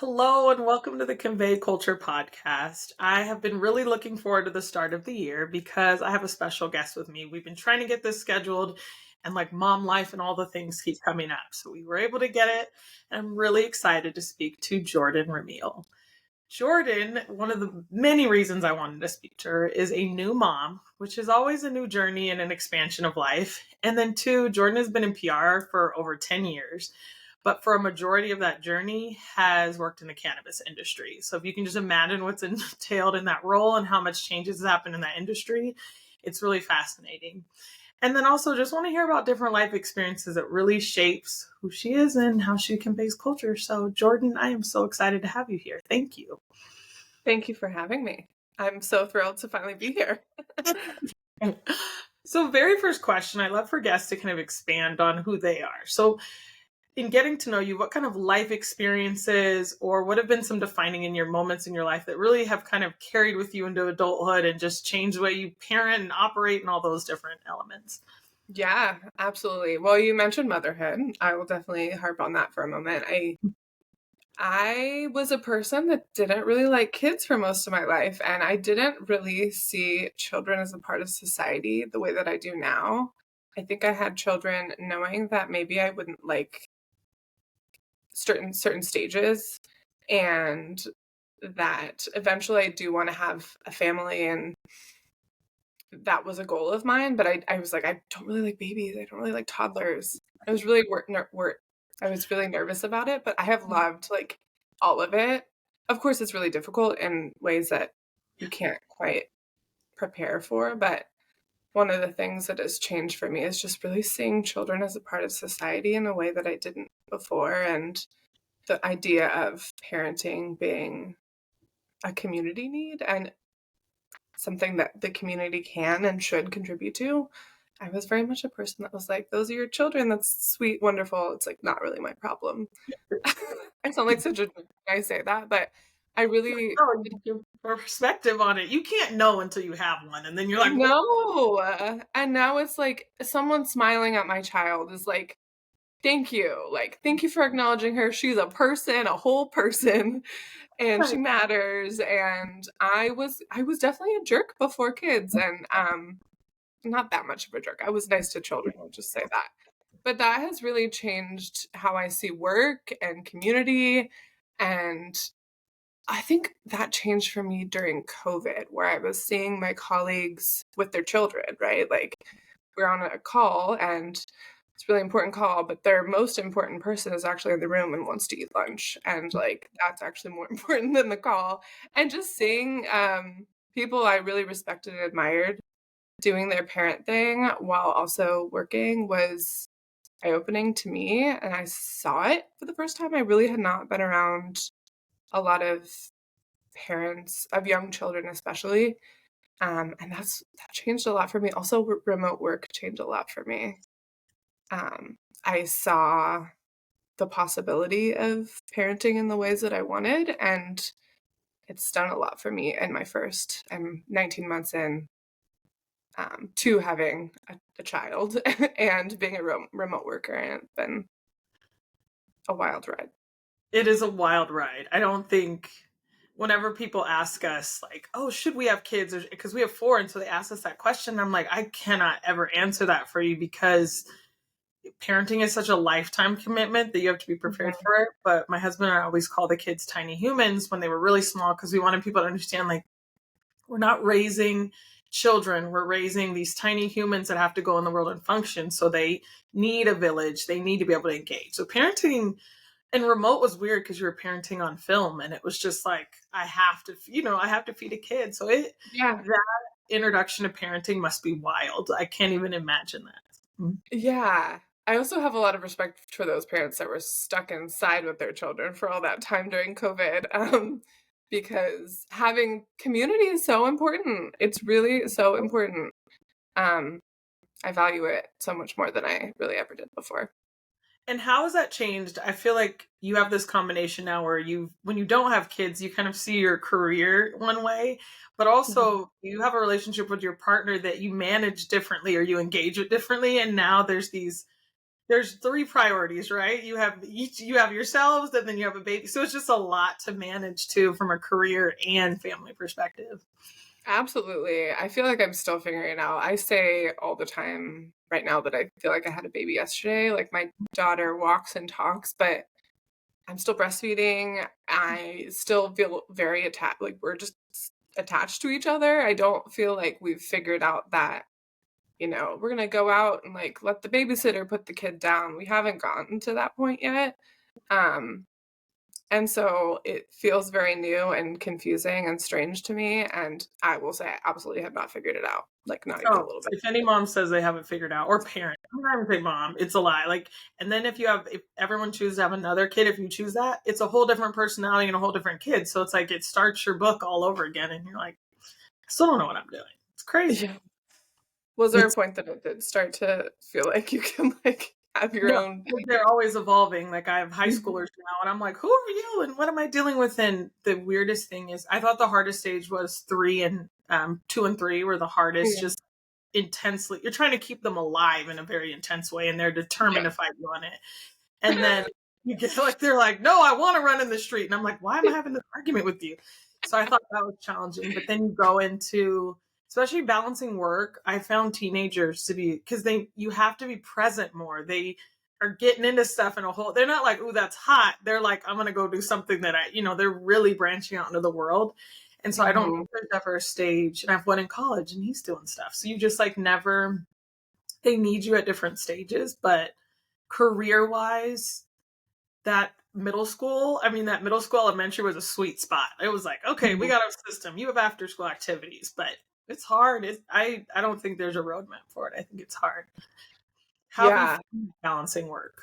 Hello and welcome to the Convey Culture podcast. I have been really looking forward to the start of the year because I have a special guest with me. We've been trying to get this scheduled and mom life and all the things keep coming up. So we were able to get it. And I'm really excited to speak to Jordon Rahmil. Jordan, one of the many reasons I wanted to speak to her is a new mom, which is always a new journey and an expansion of life. And then two, Jordan has been in PR for over 10 years, but for a majority of that journey has worked in the cannabis industry. So if you can just imagine what's entailed in that role and how much changes has happened in that industry, it's really fascinating. And then also just want to hear about different life experiences that really shapes who she is and how she conveys culture. So Jordan, I am so excited to have you here. Thank you. Thank you for having me. I'm so thrilled to finally be here. So very first question, I love for guests to kind of expand on who they are. So in getting to know you, what kind of life experiences or what have been some defining in your moments in your life that really have kind of carried with you into adulthood and just changed the way you parent and operate and all those different elements? Yeah, absolutely. Well, you mentioned motherhood. I will definitely harp on that for a moment. I was a person that didn't really like kids for most of my life, and I didn't really see children as a part of society the way that I do now. I think I had children knowing that maybe I wouldn't like certain stages, and that eventually I do want to have a family, and that was a goal of mine. But I was like, I don't really like babies. I don't really like toddlers. I was really I was really nervous about it, but I have loved like all of it. Of course, it's really difficult in ways that you can't quite prepare for. But one of the things that has changed for me is just really seeing children as a part of society in a way that I didn't before. And the idea of parenting being a community need and something that the community can and should contribute to. I was very much a person that was like, those are your children. That's sweet, wonderful. It's like not really my problem. I sound like such a when I say that, but I really Oh, your perspective on it. You can't know until you have one. And then you're like, well, know. And now it's like someone smiling at my child is like, thank you. Like, thank you for acknowledging her. She's a person, a whole person, and she matters. And I was definitely a jerk before kids, and not that much of a jerk. I was nice to children, I'll just say that. But that has really changed how I see work and community. And I think that changed for me during COVID, where I was seeing my colleagues with their children, right? Like we're on a call and it's a really important call, but their most important person is actually in the room and wants to eat lunch. And like that's actually more important than the call. And just seeing people I really respected and admired doing their parent thing while also working was eye-opening to me, and I saw it for the first time. I really had not been around a lot of parents of young children especially, and that changed a lot for me. Also, remote work changed a lot for me. I saw the possibility of parenting in the ways that I wanted, and it's done a lot for me in my first I'm 19 months in to having a child and being a remote worker, and it's been a wild ride. it is a wild ride. I don't think whenever people ask us oh, should we have kids? Because we have four. And so they ask us that question. I'm like, I cannot ever answer that for you because parenting is such a lifetime commitment that you have to be prepared for it. But my husband and I always call the kids tiny humans when they were really small because we wanted people to understand we're not raising children. We're raising these tiny humans that have to go in the world and function. So they need a village. They need to be able to engage. So parenting and remote was weird because you were parenting on film and it was just I have to, I have to feed a kid. So Yeah. that introduction to parenting must be wild. I can't even imagine that. Yeah. I also have a lot of respect for those parents that were stuck inside with their children for all that time during COVID, because having community is so important. It's really so important. Um, I value it so much more than I really ever did before. And how has that changed? I feel like you have this combination now where when you don't have kids, you kind of see your career one way, but also you have a relationship with your partner that you manage differently or you engage with differently. And now there's these there's three priorities, right? You have yourselves, and then you have a baby. So it's just a lot to manage too from a career and family perspective. Absolutely. I feel like I'm still figuring it out. I say all the time right now that I feel like I had a baby yesterday. Like my daughter walks and talks, but I'm still breastfeeding. I still feel very attached. Like we're just attached to each other. I don't feel like we've figured out that, we're going to go out and like let the babysitter put the kid down. We haven't gotten to that point yet. Um, and so it feels very new and confusing and strange to me. And I will say I absolutely have not figured it out. Like not even a Oh, little bit. if any mom says they haven't figured out, or parent, I'm not even say mom, it's a lie. Like, and then if everyone chooses to have another kid, if you choose that, it's a whole different personality and a whole different kid. So it's like it starts your book all over again, and you're like, I still don't know what I'm doing. It's crazy. Yeah. Was there a It's point that it did start to feel like you can like have your No, own they're always evolving. Like I have high Mhm. schoolers now, and I'm like, who are you, and what am I dealing with? And the weirdest thing is, I thought the hardest stage was 2 and 3 were the hardest, Yeah. just intensely. You're trying to keep them alive in a very intense way, and they're determined Yeah. to fight you on it. And then you get like, they're like, no, I want to run in the street. And I'm like, why am I having this argument with you? So I thought that was challenging. But then you go into, especially balancing work, I found teenagers to be, because you have to be present more. They are getting into stuff in a whole, they're not like, ooh, that's hot. They're like, I'm going to go do something that they're really branching out into the world. And so I don't Mhm. think there's ever a stage. And I've one in college and he's doing stuff. So you just like never, they need you at different stages. But career wise, that middle school elementary was a sweet spot. It was like, okay, we Mhm. got a system. You have after school activities, but it's hard. I don't think there's a roadmap for it. I think it's hard. How have you Yeah. found balancing work?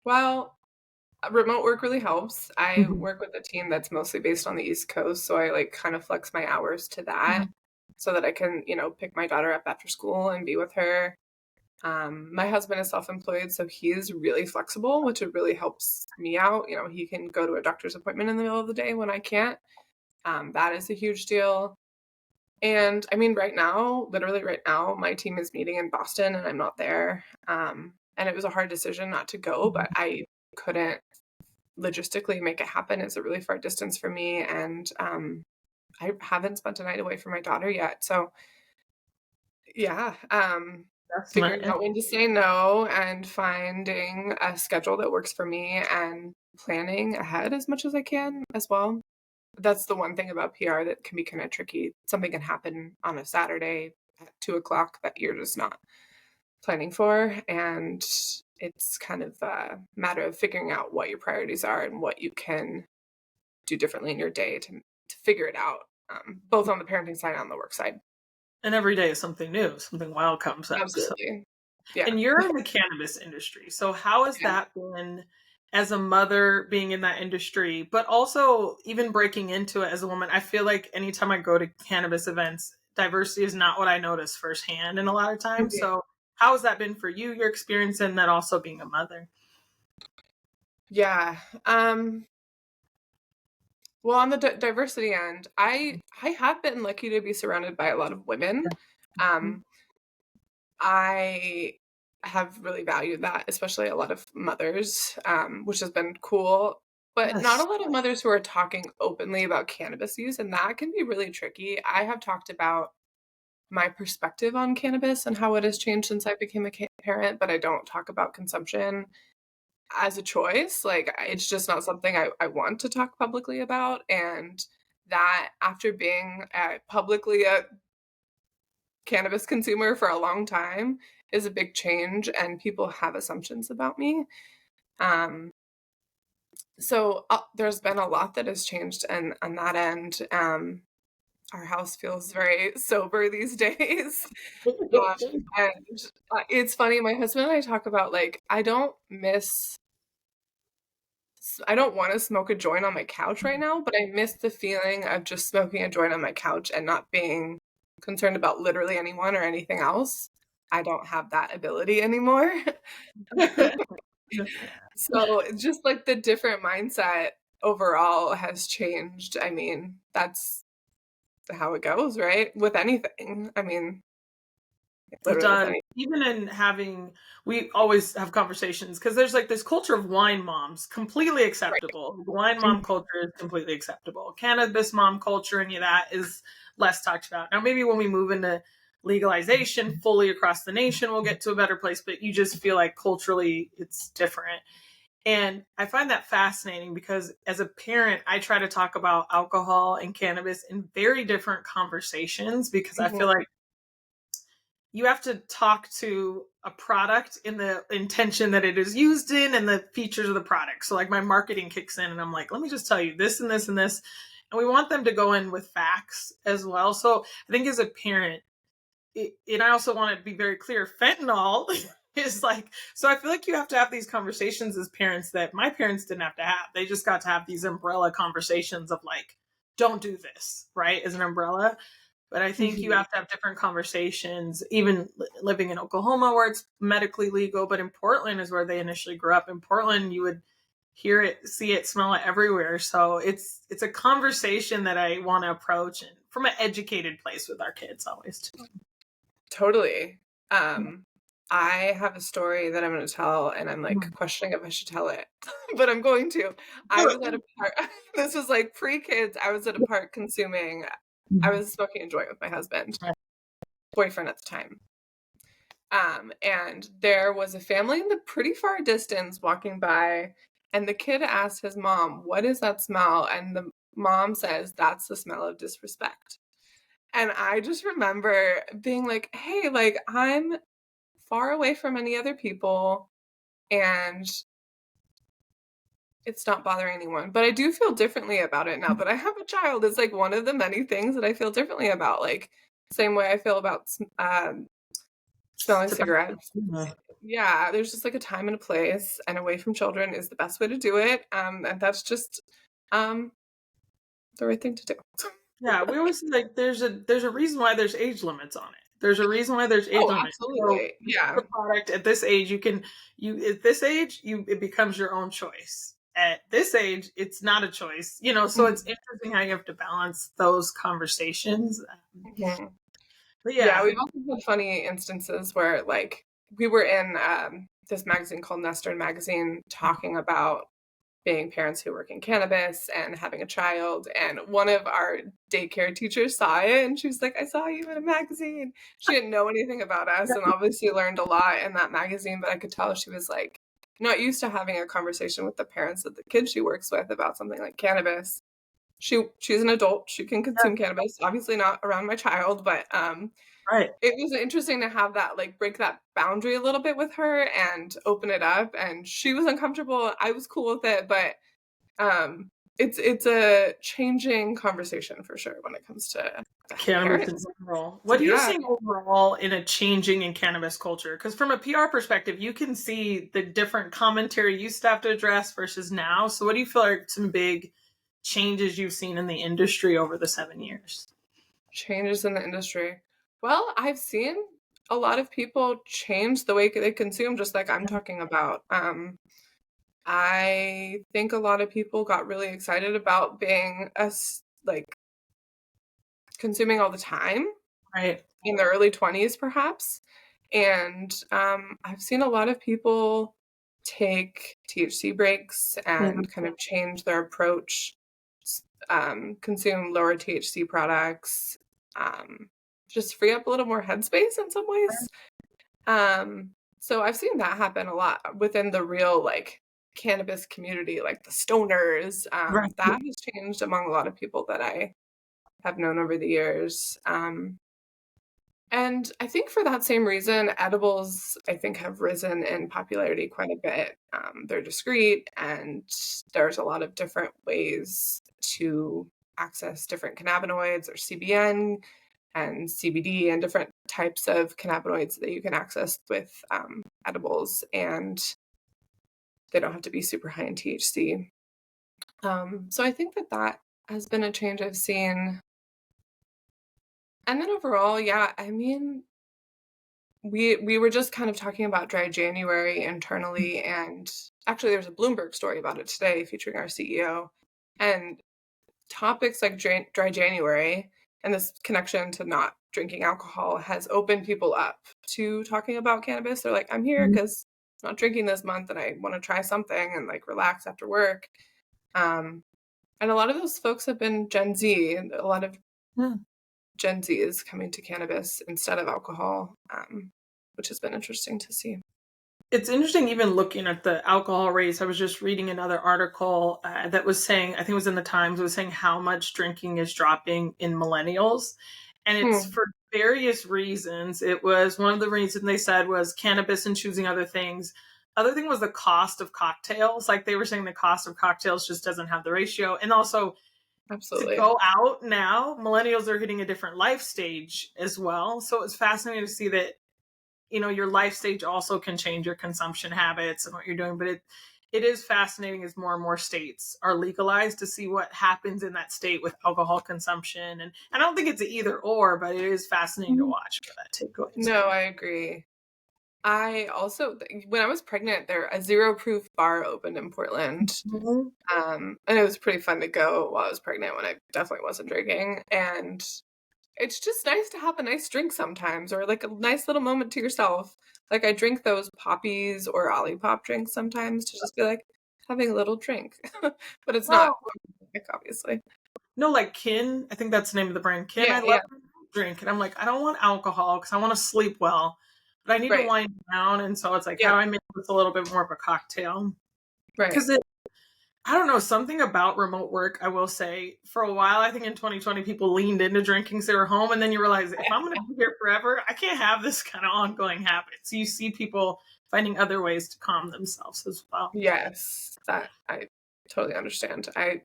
Well, remote work really helps. I Mhm. work with a team that's mostly based on the East Coast, so I like kind of flex my hours to that Mhm. so that I can, pick my daughter up after school and be with her. My husband is self-employed, so he's really flexible, which it really helps me out. He can go to a doctor's appointment in the middle of the day when I can't. That is a huge deal. And I mean, right now, literally right now, my team is meeting in Boston and I'm not there. And it was a hard decision not to go, but I couldn't logistically make it happen. It's a really far distance for me. And I haven't spent a night away from my daughter yet. So yeah, That's figuring not. out when to say no and finding a schedule that works for me and planning ahead as much as I can as well. That's the one thing about PR that can be kind of tricky. Something can happen on a Saturday at 2 o'clock that you're just not planning for. And it's kind of a matter of figuring out what your priorities are and what you can do differently in your day to figure it out, both on the parenting side and on the work side. And every day is something new. Something wild comes up. So, Absolutely. Yeah. and you're in the cannabis industry. So how has Yeah. that been as a mother being in that industry, but also even breaking into it as a woman? I feel like anytime I go to cannabis events, diversity is not what I notice firsthand in a lot of times. Mhm. So how has that been for you, your experience, and then also being a mother? Yeah. Well, on the diversity end, I have been lucky to be surrounded by a lot of women. Mhm. Um, I have really valued that, especially a lot of mothers, which has been cool. But not a Yes. lot of mothers who are talking openly about cannabis use, and that can be really tricky. I have talked about my perspective on cannabis and how it has changed since I became a parent, but I don't talk about consumption as a choice. Like, it's just not something I want to talk publicly about. And that after being publicly a cannabis consumer for a long time is a big change, and people have assumptions about me. Um, so there's been a lot that has changed, and on that end, our house feels very sober these days. Um, and it's funny, my husband and I talk about like I don't want to smoke a joint on my couch right now, but I miss the feeling of just smoking a joint on my couch and not being concerned about literally anyone or anything else. I don't have that ability anymore. So, just like the different mindset overall has changed. I mean, that's how it goes, right? With anything. I mean, It literally with does. anything. even in having, we always have conversations because there's like this culture of wine moms, completely Right. acceptable. Wine Mhm. mom culture is completely acceptable. Cannabis mom culture, any of that is less talked about. Now, maybe when we move into legalization fully across the nation, we'll get to a better place, but you just feel like culturally it's different. And I find that fascinating because as a parent, I try to talk about alcohol and cannabis in very different conversations because I feel Mhm. like you have to talk to a product in the intention that it is used in and the features of the product. So like my marketing kicks in and I'm like, let me just tell you this and this and this. And we want them to go in with facts as well. So I think as a parent, and I also want to be very clear, fentanyl is like, so I feel like you have to have these conversations as parents that my parents didn't have to have. They just got to have these umbrella conversations of like, don't do this, right? As an umbrella. But I think you Mhm. have to have different conversations, even living in Oklahoma where it's medically legal, but in Portland is where they initially grew up. In Portland, you would hear it, see it, smell it everywhere. So it's a conversation that I want to approach and from an educated place with our kids always too. Totally. Um, I have a story that I'm going to tell, and I'm like questioning if I should tell it, but I'm going to. I was at a park. This was like pre-kids. I was at a park consuming. I was smoking a joint with my husband, boyfriend at the time. And there was a family in the pretty far distance walking by, and the kid asked his mom, "What is that smell?" And the mom says, "That's the smell of disrespect." And I just remember being like, "Hey, like I'm far away from any other people and it's not bothering anyone." But I do feel differently about it now that I have a child. It's like one of the many things that I feel differently about. Like same way I feel about smelling cigarettes. Yeah, there's just like a time and a place, and away from children is the best way to do it. And that's just um the right thing to do. Yeah, we always say like there's a reason why there's age limits on it. There's a reason why there's age Oh, limits. So absolutely. the Yeah. product at this age, you at this age you it becomes your own choice. At this age, it's not a choice. So it's Mhm. interesting how you have to balance those conversations. Mhm. But Yeah, yeah, we've also had funny instances where, like, we were in, this magazine called Nestor magazine talking about being parents who work in cannabis and having a child, and one of our daycare teachers saw it, and she was like, "I saw you in a magazine." She didn't know anything about us and obviously learned a lot in that magazine, but I could tell she was, like, not used to having a conversation with the parents of the kids she works with about something like cannabis. She's an adult, she can consume cannabis, obviously not around my child, but, right. it was interesting to have that, like, break that boundary a little bit with her and open it up, and she was uncomfortable, I was cool with it, but, it's a changing conversation for sure when it comes to Cannabis in parents. general. So, What are you yeah. seeing overall in a changing in cannabis culture? Because from a PR perspective, you can see the different commentary you used to have to address versus now. So, what do you feel are some big changes you've seen in the industry over the 7 years? Changes in the industry. Well, I've seen a lot of people change the way they consume just like I'm talking about. I think a lot of people got really excited about being like, consuming all the time Right. in the early 20s perhaps, and, I've seen a lot of people take THC breaks Mhm. and kind of change their approach, consume lower THC products, um, just free up a little more headspace in some ways. Um, so I've seen that happen a lot within the real, like, cannabis community, like the stoners, Right. that has changed among a lot of people that I have known over the years. And I think for that same reason, edibles, I think, have risen in popularity quite a bit. They're discreet, and there's a lot of different ways to access different cannabinoids or CBN and CBD and different types of cannabinoids that you can access with edibles, and they don't have to be super high in THC. So I think that that has been a change I've seen. And then overall, yeah, I mean, we were just kind of talking about dry January internally, and actually there's a Bloomberg story about it today featuring our CEO. And topics like dry January and this connection to not drinking alcohol has opened people up to talking about cannabis. They're like, I'm here because I'm not drinking this month and I want to try something and like relax after work. And a lot of those folks have been Gen Z, and a lot of Yeah. Gen Z is coming to cannabis instead of alcohol, which has been interesting to see. It's interesting, even looking at the alcohol rates. I was just reading another article that was saying, I think it was in the Times, it was saying how much drinking is dropping in millennials. And it's Hmm, for various reasons. It was one of the reasons they said was cannabis and choosing other things. Other thing was the cost of cocktails. Like they were saying the cost of cocktails just doesn't have the ratio. And also to absolutely. go out now, millennials are hitting a different life stage as well. So it's fascinating to see that your life stage also can change your consumption habits and what you're doing, but it is fascinating as more and more states are legalized to see what happens in that state with alcohol consumption. And I don't think it's an either or, but it is fascinating to watch for that takeaway. No, I agree. I also, when I was pregnant, a zero proof bar opened in Portland. Mhm. And it was pretty fun to go while I was pregnant when I definitely wasn't drinking. And it's just nice to have a nice drink sometimes, or like a nice little moment to yourself. Like I drink those poppies or Olipop drinks sometimes to just be like having a little drink. But it's not Well, like obviously. no, like Kin, I think that's the name of the brand. Kin, Yeah, I love yeah. to drink, and I'm like, I don't want alcohol because I want to sleep well, but I need to Right. wind down. And so it's like, how Yeah. do I make this a little bit more of a cocktail? Right. Because I don't know, something about remote work, I will say, for a while, I think in 2020, people leaned into drinking because they were home. And then you realize if I'm going to be here forever, I can't have this kind of ongoing habit. So you see people finding other ways to calm themselves as well. Yes. That I totally understand. I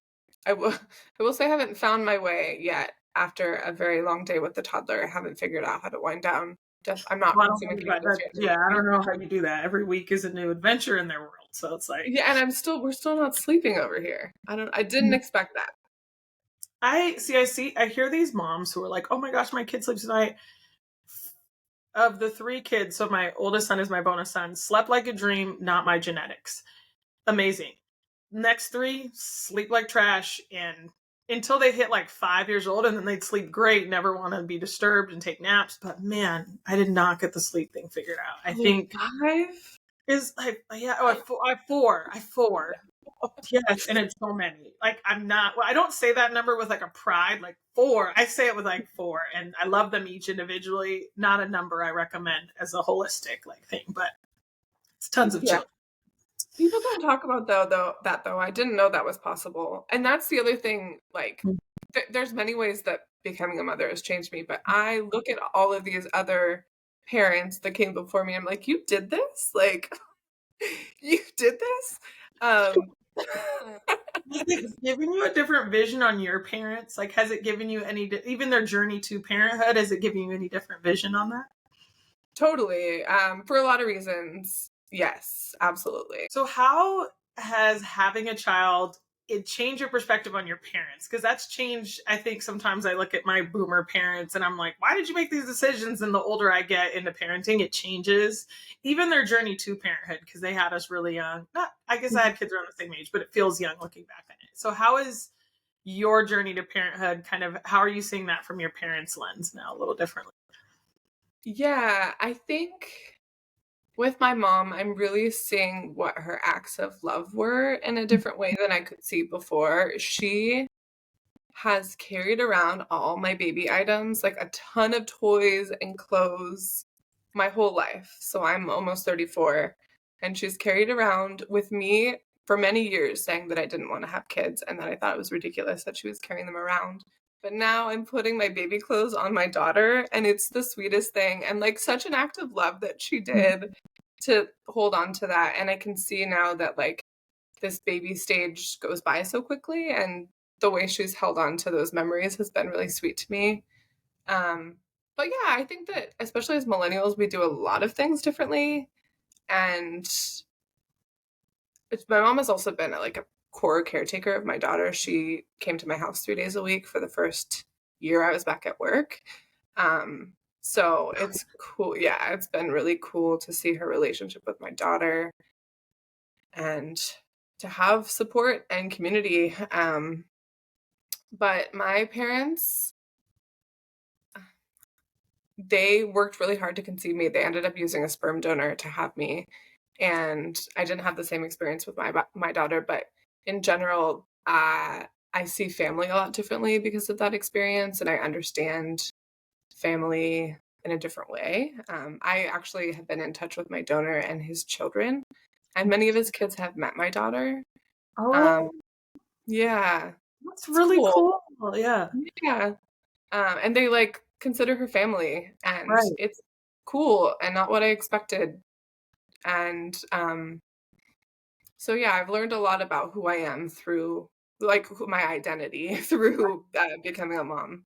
will I will say I haven't found my way yet after a very long day with the toddler. I haven't figured out how to wind down. I'm not Well, I don't consuming know about cannabis that. yet. Yeah, I don't know how you do that. Every week is a new adventure in their world. So it's like, Yeah, and we're still not sleeping over here. I didn't expect that. I hear these moms who are like, oh my gosh, my kid sleeps tonight. Of the three kids, so my oldest son is my bonus son, slept like a dream, not my genetics. Amazing. Next three sleep like trash, and until they hit like 5 years old, and then they'd sleep great, never want to be disturbed and take naps. But man, I did not get the sleep thing figured out. I Oh, think 5? is like, yeah, oh, I have four. I have four. Yes, and it's so many. Like I'm not. Well, I don't say that number with like a pride, like four. I say it with like four, and I love them each individually. Not a number I recommend as a holistic like thing, but it's tons of Yeah. children. People don't talk about though. I didn't know that was possible. And that's the other thing, like there's many ways that becoming a mother has changed me, but I look at all of these other parents that came before me. I'm like, you did this? Like you did this? Um Has it given you a different vision on your parents? Like, has it given you any, even their journey to parenthood? Has it given you any different vision on that? Totally. For a lot of reasons. Yes, absolutely. So, how has having a child it changed your perspective on your parents? Because that's changed. I think sometimes I look at my boomer parents and I'm like, why did you make these decisions? And the older I get into parenting, it changes. Even their journey to parenthood, because they had us really young. Not, I guess I had kids around the same age, but it feels young looking back on it. So, how is your journey to parenthood kind of, how are you seeing that from your parents' lens now a little differently? Yeah, I think with my mom, I'm really seeing what her acts of love were in a different way than I could see before. She has carried around all my baby items, like a ton of toys and clothes, my whole life. So I'm almost 34, and she's carried around with me for many years saying that I didn't want to have kids and that I thought it was ridiculous that she was carrying them around. But now I'm putting my baby clothes on my daughter, and it's the sweetest thing and like such an act of love that she did to hold on to that. And I can see now that like this baby stage goes by so quickly, and the way she's held on to those memories has been really sweet to me. Um, but yeah, I think that especially as millennials, we do a lot of things differently. And my mom has also been like a core caretaker of my daughter. She came to my house 3 days a week for the first year I was back at work. So it's cool. Yeah, it's been really cool to see her relationship with my daughter and to have support and community. But my parents, they worked really hard to conceive me. They ended up using a sperm donor to have me, and I didn't have the same experience with my daughter, but in general, I see family a lot differently because of that experience, and I understand family in a different way. I actually have been in touch with my donor and his children, and many of his kids have met my daughter. Um, Oh, yeah, that's it's really cool. cool. Yeah. Yeah. And they like consider her family, and Right. it's cool and not what I expected. And so yeah, I've learned a lot about who I am through my identity through becoming a mom,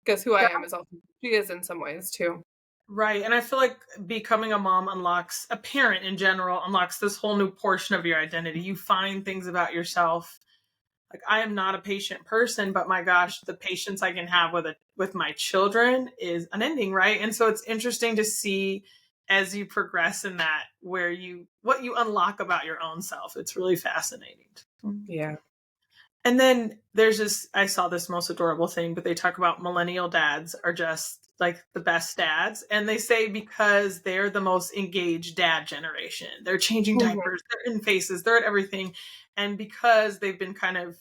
because who I am is also who she is in some ways too. Right. And I feel like becoming a mom unlocks, a parent in general, unlocks this whole new portion of your identity. You find things about yourself. Like I am not a patient person, but my gosh, the patience I can have with my children is unending, right? And so it's interesting to see as you progress in that where you what you unlock about your own self. It's really fascinating. Yeah. And then there's this, I saw this most adorable thing, but they talk about millennial dads are just like the best dads. And they say because they're the most engaged dad generation, they're changing Mhm. diapers, they're in faces, they're at everything. And because they've been kind of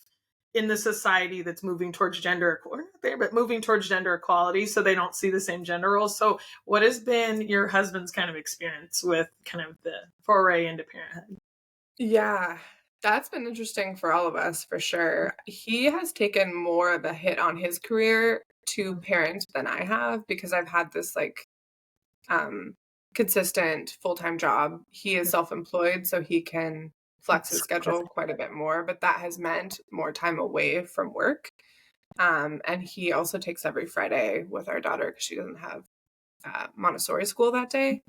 in the society that's moving towards gender equality, but moving towards gender equality, so they don't see the same gender roles. So, what has been your husband's kind of experience with kind of the foray into parenthood? Yeah. That's been interesting for all of us for sure. He has taken more of a hit on his career to parent than I have, because I've had this like um, consistent full-time job. He is self-employed, so he can flex his schedule quite a bit more, but that has meant more time away from work. And he also takes every Friday with our daughter because she doesn't have Montessori school that day.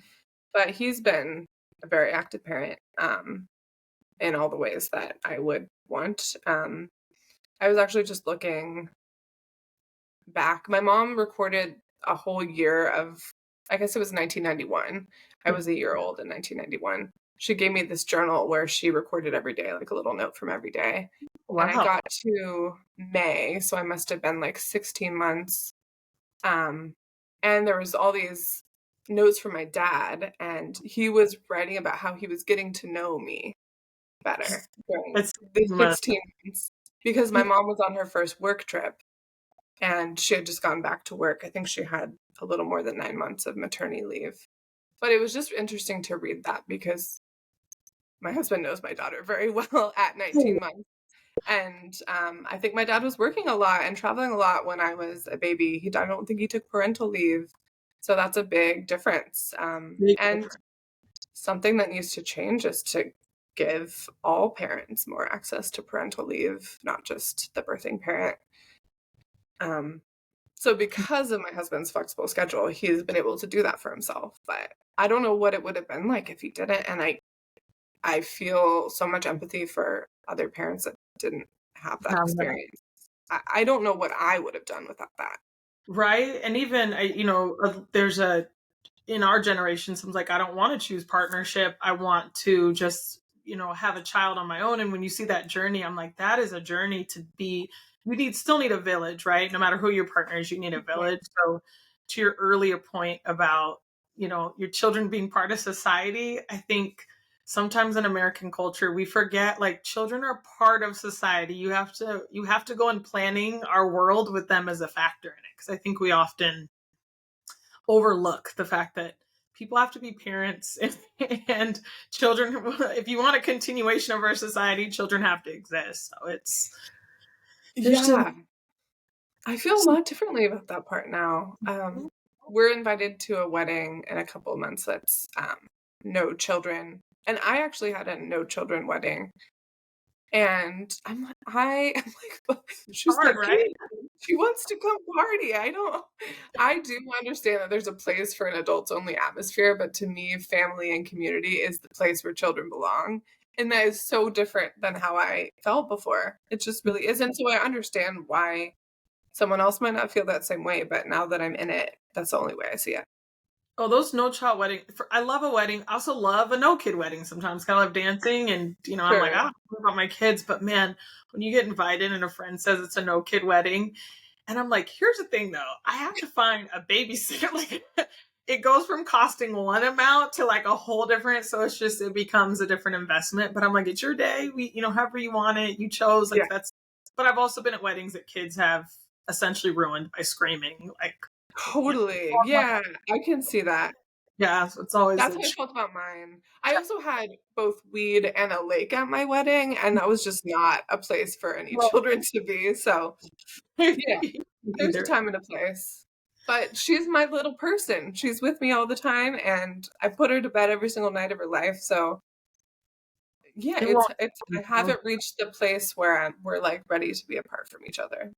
But he's been a very active parent in all the ways that I would want. I was actually just looking back. My mom recorded a whole year of, I guess it was 1991. I was a year old in 1991. She gave me this journal where she recorded every day, like a little note from every day. And I Wow. got to May, so I must have been like 16 months. Um, and there was all these notes from my dad, and he was writing about how he was getting to know me better during It's the 16 months, because my mom was on her first work trip and she had just gone back to work. I think she had a little more than 9 months of maternity leave. But it was just interesting to read that because my husband knows my daughter very well at 19 months. And I think my dad was working a lot and traveling a lot when I was a baby. I don't think he took parental leave. So that's a big difference. big And difference. something that needs to change is to give all parents more access to parental leave, not just the birthing parent. Um, so because of my husband's flexible schedule, he's been able to do that for himself. But I don't know what it would have been like if he didn't. And I feel so much empathy for other parents that didn't have that experience. I don't know what I would have done without that. Right. And even, there's a, in our generation, someone's like, I don't want to choose partnership. I want to just, have a child on my own. And when you see that journey, I'm like, that is a journey to be, still need a village, right? No matter who your partner is, you need a village. So to your earlier point about, your children being part of society, I think sometimes in American culture, we forget like children are part of society. You have to go in planning our world with them as a factor in it. Cause I think we often overlook the fact that people have to be parents and children, if you want a continuation of our society, children have to exist. So there's some, Yeah, I feel a lot differently about that part now. We're invited to a wedding in a couple of months that's no children. And I actually had a no children wedding. And I'm like, she's hard, right? 13. She wants to come party. I do understand that there's a place for an adults only atmosphere, but to me, family and community is the place where children belong. And that is so different than how I felt before. It just really isn't. So I understand why someone else might not feel that same way, but now that I'm in it, that's the only way I see it. Oh, those no child wedding. I love a wedding. I also love a no kid wedding sometimes. I love dancing and, I'm like, I Sure. don't know about my kids, but man, when you get invited and a friend says it's a no kid wedding, And I'm like, here's the thing though, I have to find a babysitter. Like it goes from costing one amount to like a whole different. So it's just, it becomes a different investment. But I'm like, it's your day. However you want it, you chose, like Yeah, that's, but I've also been at weddings that kids have essentially ruined by screaming. Like, totally. Yeah, I can see that. yeah, so it's always That's a how I felt about mine. I also had both weed and a lake at my wedding, and that was just not a place for any well, children to be. So, yeah, there's a either. time and a place. But she's my little person. She's with me all the time, and I put her to bed every single night of her life. So, yeah, It won't. it's I haven't reached the place where we're like ready to be apart from each other.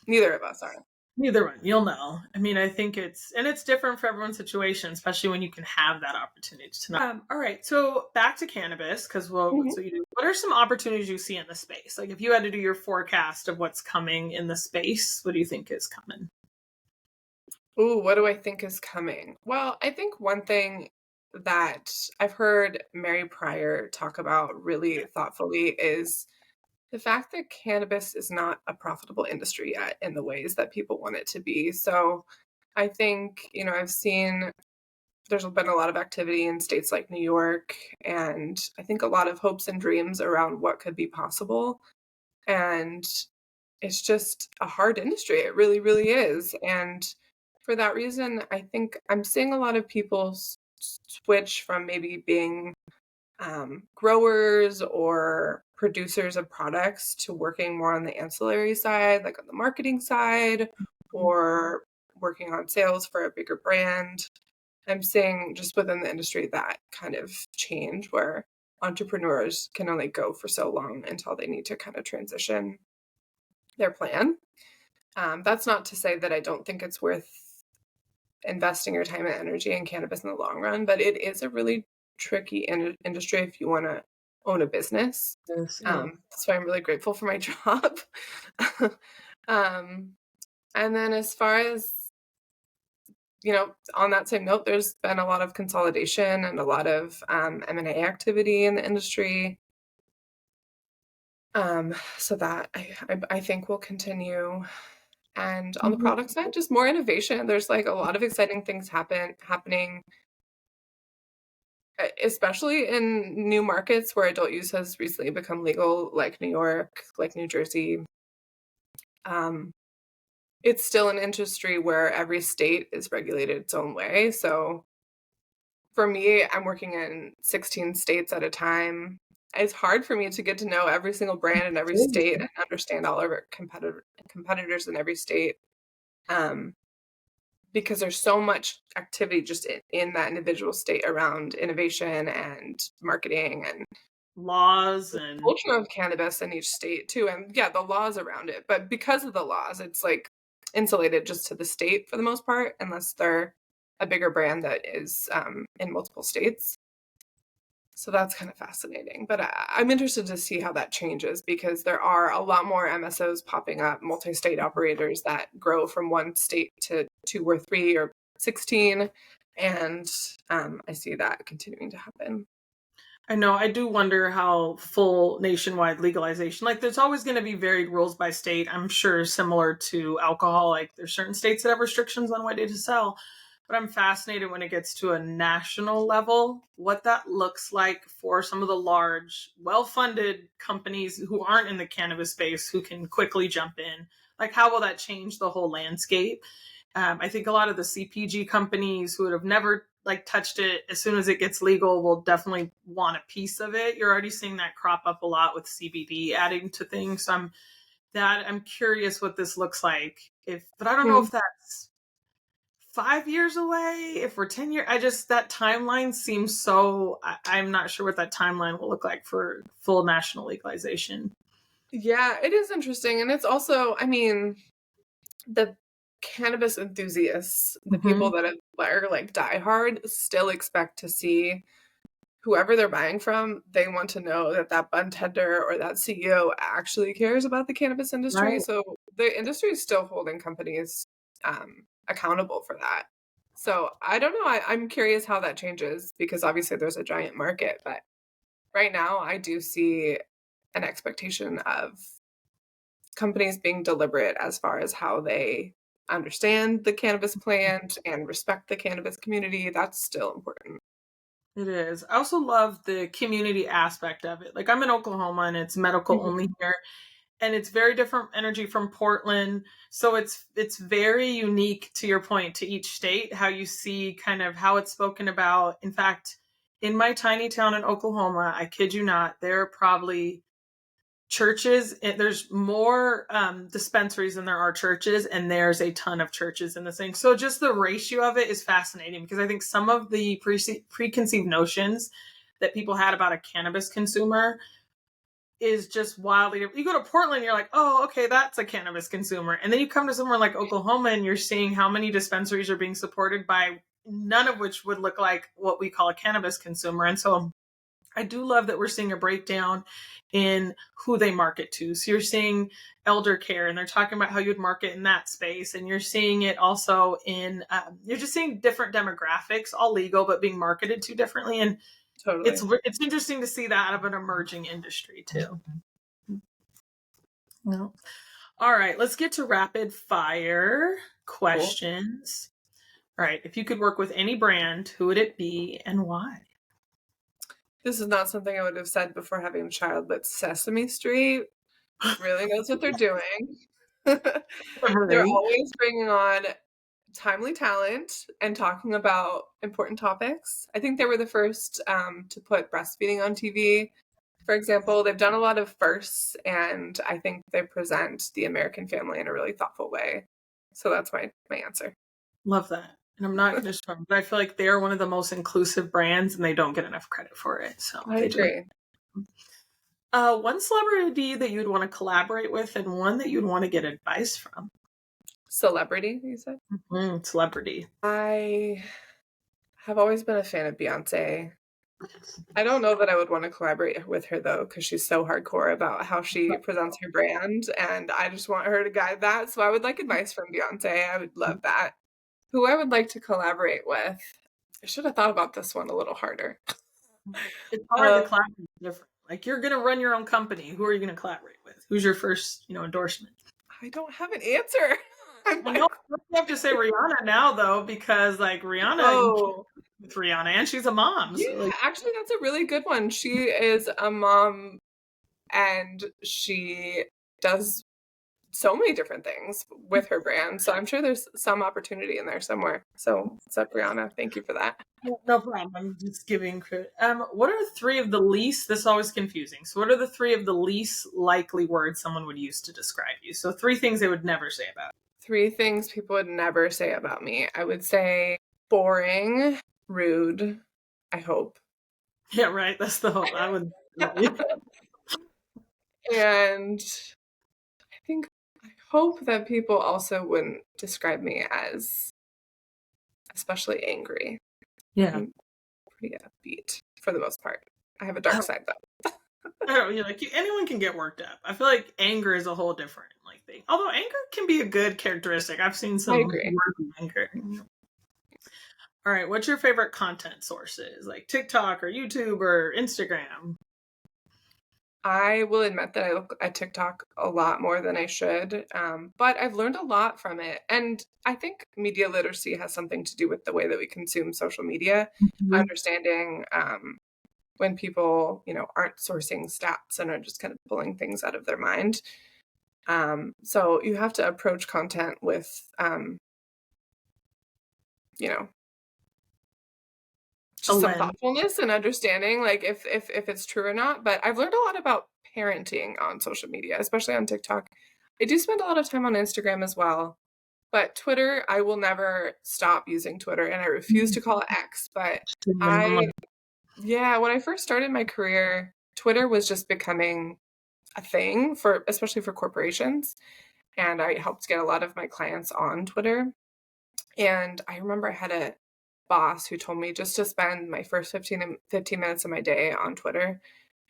Neither of us are. Neither one. You'll know. I mean, I think it's different for everyone's situation, especially when you can have that opportunity to know. All right. So back to cannabis, because Mhm. so you do. What are some opportunities you see in the space? Like if you had to do your forecast of what's coming in the space, what do you think is coming? Ooh, what do I think is coming? Well, I think one thing that I've heard Mary Pryor talk about really thoughtfully is the fact that cannabis is not a profitable industry yet in the ways that people want it to be. So I think, I've seen there's been a lot of activity in states like New York, and I think a lot of hopes and dreams around what could be possible. And it's just a hard industry. It really, really is. And for that reason, I think I'm seeing a lot of people switch from maybe being growers or producers of products to working more on the ancillary side, like on the marketing side, or working on sales for a bigger brand. I'm seeing just within the industry that kind of change where entrepreneurs can only go for so long until they need to kind of transition their plan. That's not to say that I don't think it's worth investing your time and energy in cannabis in the long run, but it is a really tricky industry if you want to own a business. Yes, yeah. That's why I'm really grateful for my job. um, and then as far as on that same note, there's been a lot of consolidation and a lot of M&A activity in the industry. So that I think will continue. And on the Mhm. product side, just more innovation. There's like a lot of exciting things happening, especially in new markets where adult use has recently become legal, like New York, like New Jersey. Um, it's still an industry where every state is regulated its own way. So for me, I'm working in 16 states at a time. It's hard for me to get to know every single brand in every state and understand all of our competitors in every state. Um, because there's so much activity just in that individual state around innovation and marketing and Laws the and culture of cannabis in each state too. And yeah, the laws around it. But because of the laws, it's like insulated just to the state for the most part, unless they're a bigger brand that is in multiple states. So that's kind of fascinating. But I'm interested to see how that changes because there are a lot more MSOs popping up, multi state operators that grow from one state to two or three or 16. And I see that continuing to happen. I know, I do wonder how full nationwide legalization, like there's always going to be varied rules by state. I'm sure similar to alcohol, like there's certain states that have restrictions on what to sell. But I'm fascinated when it gets to a national level, what that looks like for some of the large, well-funded companies who aren't in the cannabis space who can quickly jump in. Like how will that change the whole landscape? I think a lot of the CPG companies who would have never like touched it, as soon as it gets legal, will definitely want a piece of it. You're already seeing that crop up a lot with CBD adding to things. So I'm curious what this looks like. But I don't know Hmm. if that's 5 years away. If we're 10 years, that timeline seems so. I'm not sure what that timeline will look like for full national legalization. Yeah, it is interesting. And it's also, I mean, the cannabis enthusiasts, the people Mm-hmm. that are like diehard, still expect to see whoever they're buying from. They want to know that that bartender or that CEO actually cares about the cannabis industry. Right. So the industry is still holding companies accountable for that. So I don't know. I'm curious how that changes because obviously there's a giant market, but right now I do see an expectation of companies being deliberate as far as how they understand the cannabis plant and respect the cannabis community. That's still important. It is. I also love the community aspect of it. Like I'm in Oklahoma and it's medical Mhm. only here, and it's very different energy from Portland. So it's very unique, to your point, to each state, how you see kind of how it's spoken about. In fact, in my tiny town in Oklahoma, I kid you not, there are probably churches. There's more dispensaries than there are churches, and there's a ton of churches in this thing. So just the ratio of it is fascinating, because I think some of the preconceived notions that people had about a cannabis consumer is just wildly. You go to Portland, you're like, oh, okay, that's a cannabis consumer. And then you come to somewhere like Oklahoma and you're seeing how many dispensaries are being supported by none of which would look like what we call a cannabis consumer. And so I do love that we're seeing a breakdown in who they market to. So you're seeing elder care, and they're talking about how you'd market in that space. And you're seeing it also in, you're just seeing different demographics, all legal, but being marketed to differently. And Totally. it's interesting to see that out of an emerging industry too. No. All right, let's get to rapid fire questions. All right, if you could work with any brand, who would it be and why? This is not something I would have said before having a child, but Sesame Street really knows what they're doing. They're Right. always bringing on timely talent and talking about important topics. I think they were the first to put breastfeeding on TV, for example. They've done a lot of firsts, and I think they present the American family in a really thoughtful way. So that's my answer. Love that. And I'm not going to storm, but I feel like they are one of the most inclusive brands, and they don't get enough credit for it. So I they do. agree. One celebrity that you'd want to collaborate with, and one that you'd want to get advice from. Celebrity, you said? Celebrity. I have always been a fan of Beyonce. I don't know that I would want to collaborate with her though, because she's so hardcore about how she presents her brand, and I just want her to guide that. So I would like advice from Beyonce. I would love that. Who I would like to collaborate with, I should have thought about this one a little harder. It's hard to collaborate. Different. Like you're going to run your own company. Who are you going to collaborate with? Who's your first, endorsement? I don't have an answer. I know you have to say Rihanna now though, because like Rihanna, you can't Oh, with Rihanna, and she's a mom. yeah, So like, actually, that's a really good one. She is a mom, and she does so many different things with her brand. So I'm sure there's some opportunity in there somewhere. So what's up, Brianna? Thank you for that. no problem. I'm just giving credit. What are three of the least? This is always confusing. So, what are the three of the least likely words someone would use to describe you? So, three things they would never say about you. 3 things people would never say about me. I would say boring, rude, I hope. Yeah, right. That's the hope. I would. And I hope that people also wouldn't describe me as especially angry. Yeah. I'm pretty upbeat for the most part. I have a dark side though. I don't. Like anyone can get worked up. I feel like anger is a whole different like thing. Although anger can be a good characteristic. I've seen some I agree. anger. All right. What's your favorite content sources? Like TikTok or YouTube or Instagram? I will admit that I look at TikTok a lot more than I should, but I've learned a lot from it. And I think media literacy has something to do with the way that we consume social media, understanding when people, aren't sourcing stats and are just kind of pulling things out of their mind. So you have to approach content with, just some thoughtfulness and understanding, like if it's true or not. But I've learned a lot about parenting on social media, especially on TikTok. I do spend a lot of time on Instagram as well, but Twitter, I will never stop using Twitter, and I refuse to call it X. But when I first started my career, Twitter was just becoming a thing especially for corporations, and I helped get a lot of my clients on Twitter. And I remember I had a boss who told me just to spend my first 15 minutes of my day on Twitter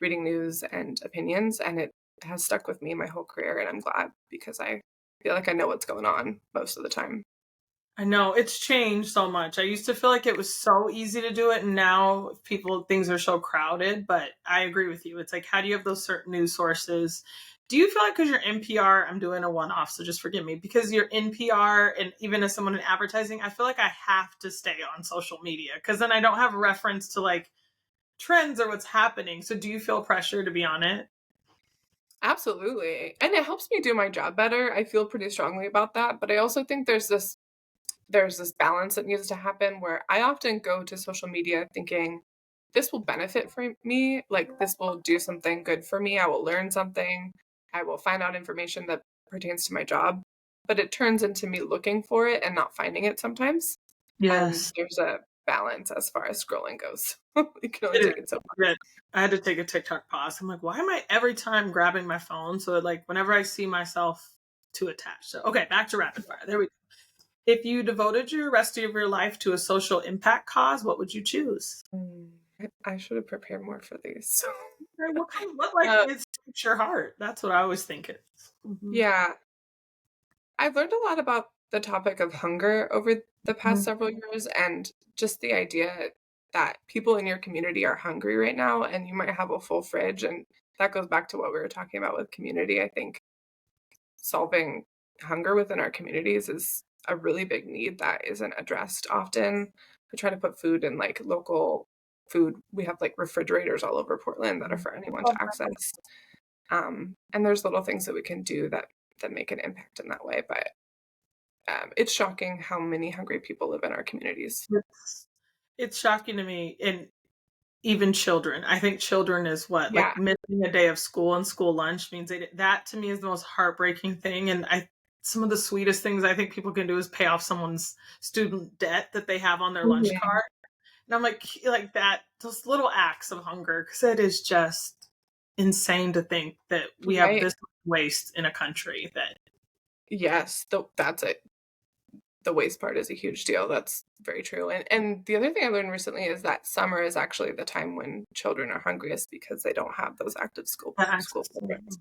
reading news and opinions, and it has stuck with me my whole career, and I'm glad, because I feel like I know what's going on most of the time. I know it's changed so much. I used to feel like it was so easy to do it, and now things are so crowded. But I agree with you. It's like, how do you have those certain news sources Do you feel like because you're in PR, I'm doing a one-off, so just forgive me, because you're in PR and even as someone in advertising, I feel like I have to stay on social media because then I don't have reference to like trends or what's happening. So do you feel pressure to be on it? Absolutely. And it helps me do my job better. I feel pretty strongly about that, but I also think there's this balance that needs to happen where I often go to social media thinking this will benefit for me, like this will do something good for me. I will learn something. I will find out information that pertains to my job, but it turns into me looking for it and not finding it sometimes. And Yes. there's a balance as far as scrolling goes. You can only It is. take it so far. Good. I had to take a TikTok pause. I'm like, why am I every time grabbing my phone? So like whenever I see myself too attached. So okay, back to rapid fire. There we go. If you devoted your rest of your life to a social impact cause, what would you choose? I should have prepared more for these. Okay, what like Uh, it speaks your heart? That's what I always think it is. Mhm. yeah, I've learned a lot about the topic of hunger over the past Mhm. several years and just the idea that people in your community are hungry right now and you might have a full fridge. And that goes back to what we were talking about with community. I think solving hunger within our communities is a really big need that isn't addressed often. We try to put food in like local food. We have like refrigerators all over Portland that are for anyone to access. And there's little things that we can do that make an impact in that way. But it's shocking how many hungry people live in our communities. It's shocking to me, and even children. I think children is what Yeah. like missing a day of school and school lunch means that to me is the most heartbreaking thing. And I some of the sweetest things I think people can do is pay off someone's student debt that they have on their lunch Mhm. card. And I'm like that, those little acts of hunger, because it is just insane to think that we have Right. this waste in a country that Yes. That's it. The waste part is a huge deal. That's very true. And the other thing I learned recently is that summer is actually the time when children are hungriest because they don't have those active that school access. programs.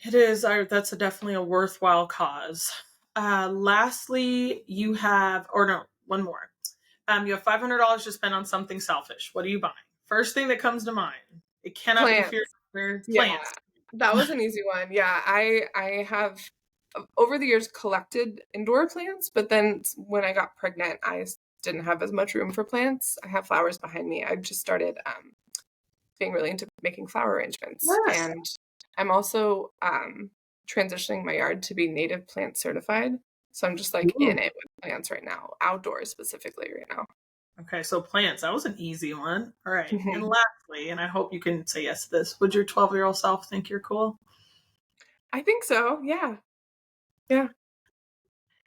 It is. That's definitely a worthwhile cause. Lastly, you have, or no, one more. You have $500 to spend on something selfish. What are you buying? First thing that comes to mind. It cannot be fear Plants. Yeah. plants. That was an easy one. Yeah, I have over the years collected indoor plants, but then when I got pregnant, didn't have as much room for plants. I have flowers behind me. I've just started being really into making flower arrangements, Yes. and I'm also transitioning my yard to be native plant certified. So I'm just like Ooh. in it with plants right now, outdoors specifically right now. Okay, so plants. That was an easy one. All right. And Mhm. lastly, and I hope you can say yes to this, would your 12-year-old self think you're cool? I think so. Yeah. Yeah.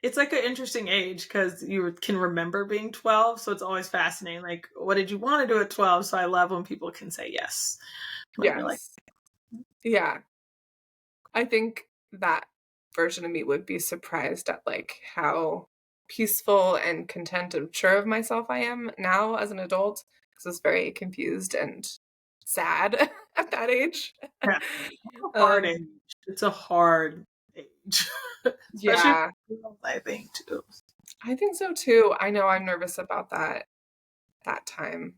It's like an interesting age because you can remember being 12. So it's always fascinating. Like, what did you want to do at 12? So I love when people can say yes when you're like, Yes. Yeah. I think that version of me would be surprised at like how peaceful and content and sure of myself I am now as an adult because I was very confused and sad at that age. yeah, it's a hard age. um, It's a hard age, especially yeah, for girls, I think, too. I think so too. I know I'm nervous about that time.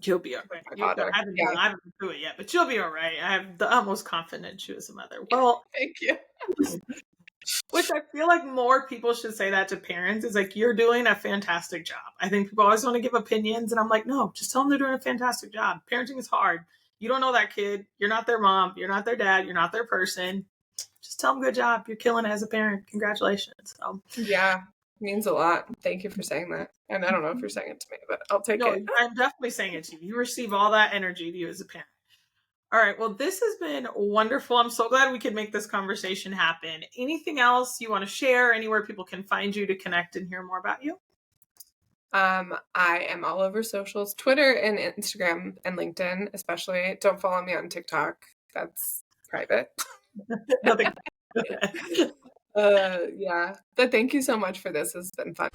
You'll be all right. My You, daughter. Yeah, I haven't been through it yet, but you'll be all right. I have the utmost confidence you as a mother. Well, thank you. which I feel like more people should say that to parents is like, you're doing a fantastic job. I think people always want to give opinions, and I'm like, no, just tell them they're doing a fantastic job. Parenting is hard. You don't know that kid. You're not their mom. You're not their dad. You're not their person. Just tell them good job. You're killing it as a parent. Congratulations. Yeah, means a lot. Thank you for saying that. And I don't know if you're saying it to me, but I'll take No, it. I'm definitely saying it to you. You receive all that energy to you as a parent. All right. Well, this has been wonderful. I'm so glad we could make this conversation happen. Anything else you want to share? Anywhere people can find you to connect and hear more about you? I am all over socials, Twitter and Instagram and LinkedIn, especially. Don't follow me on TikTok. That's private. Nothing. Yeah. But thank you so much for this. It's been fun.